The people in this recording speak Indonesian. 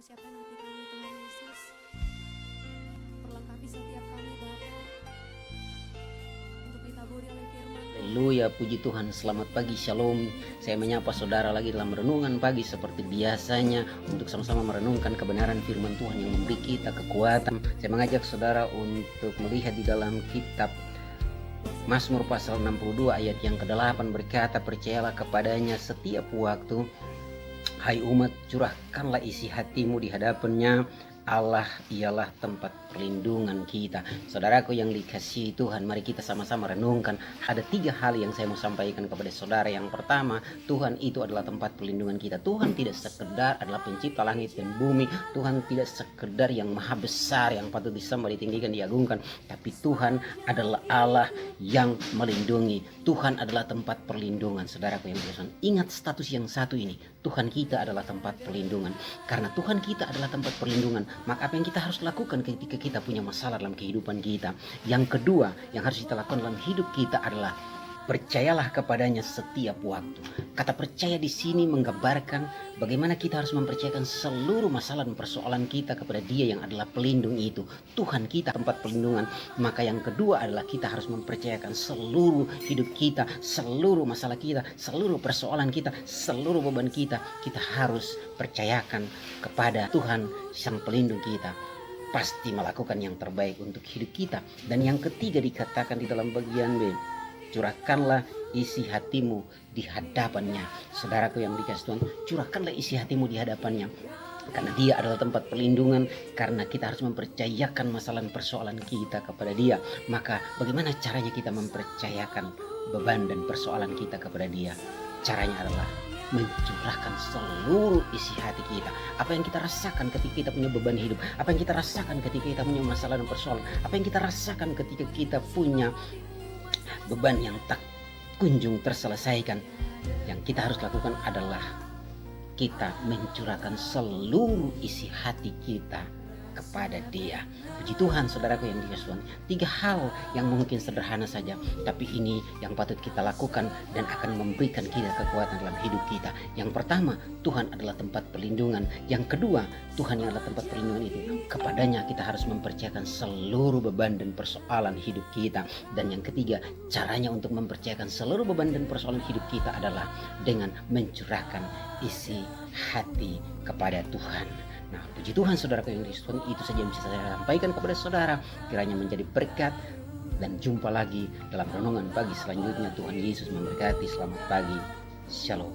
siapkan hati kami Tuhan Yesus. Perlengkapi setiap kami Bapa untuk ditaburi oleh firman. Haleluya, puji Tuhan, selamat pagi, shalom. Saya menyapa saudara lagi dalam renungan pagi seperti biasanya untuk sama-sama merenungkan kebenaran firman Tuhan yang memberi kita kekuatan. Saya mengajak saudara untuk melihat di dalam kitab Mazmur pasal 62 ayat yang ke-8 berkata, percayalah kepadanya setiap waktu, hai umat, curahkanlah isi hatimu di hadapannya. Allah ialah tempat perlindungan kita. Saudaraku yang dikasihi Tuhan, mari kita sama-sama renungkan. Ada 3 hal yang saya mau sampaikan kepada saudara. Yang pertama, Tuhan itu adalah tempat perlindungan kita. Tuhan tidak sekedar adalah pencipta langit dan bumi. Tuhan tidak sekedar yang maha besar, yang patut disembah, ditinggikan, diagungkan. Tapi Tuhan adalah Allah yang melindungi. Tuhan adalah tempat perlindungan. Saudaraku yang dikasihi, ingat status yang satu ini. Tuhan kita adalah tempat perlindungan. Karena Tuhan kita adalah tempat perlindungan, maka apa yang kita harus lakukan ketika kita punya masalah dalam kehidupan kita? Yang kedua yang harus kita lakukan dalam hidup kita adalah percayalah kepadanya setiap waktu. Kata percaya di sini menggambarkan bagaimana kita harus mempercayakan seluruh masalah dan persoalan kita kepada Dia yang adalah pelindung itu. Tuhan kita tempat perlindungan. Maka yang kedua adalah kita harus mempercayakan seluruh hidup kita, seluruh masalah kita, seluruh persoalan kita, seluruh beban kita. Kita harus percayakan kepada Tuhan Sang Pelindung kita. Pasti melakukan yang terbaik untuk hidup kita. Dan yang ketiga dikatakan di dalam bagian B, curahkanlah isi hatimu di hadapannya. Saudaraku yang dikasihi Tuhan, curahkanlah isi hatimu di hadapannya. Karena Dia adalah tempat perlindungan. Karena kita harus mempercayakan masalah dan persoalan kita kepada Dia. Maka bagaimana caranya kita mempercayakan beban dan persoalan kita kepada Dia? Caranya adalah mencurahkan seluruh isi hati kita. Apa yang kita rasakan ketika kita punya beban hidup, apa yang kita rasakan ketika kita punya masalah dan persoalan, apa yang kita rasakan ketika kita punya beban yang tak kunjung terselesaikan. Yang kita harus lakukan adalah kita mencurahkan seluruh isi hati kita kepada Dia. Puji Tuhan, saudaraku yang dikasihi Tuhan. 3 hal yang mungkin sederhana saja, tapi ini yang patut kita lakukan dan akan memberikan kita kekuatan dalam hidup kita. Yang pertama, Tuhan adalah tempat perlindungan. Yang kedua, Tuhan yang adalah tempat perlindungan itu, kepadanya kita harus mempercayakan seluruh beban dan persoalan hidup kita. Dan yang ketiga, caranya untuk mempercayakan seluruh beban dan persoalan hidup kita adalah dengan mencurahkan isi hati kepada Tuhan. Nah, puji Tuhan, saudara yang dikasihi Tuhan, itu saja yang bisa saya sampaikan kepada saudara. Kiranya menjadi berkat, dan jumpa lagi dalam renungan pagi selanjutnya. Tuhan Yesus memberkati. Selamat pagi. Shalom.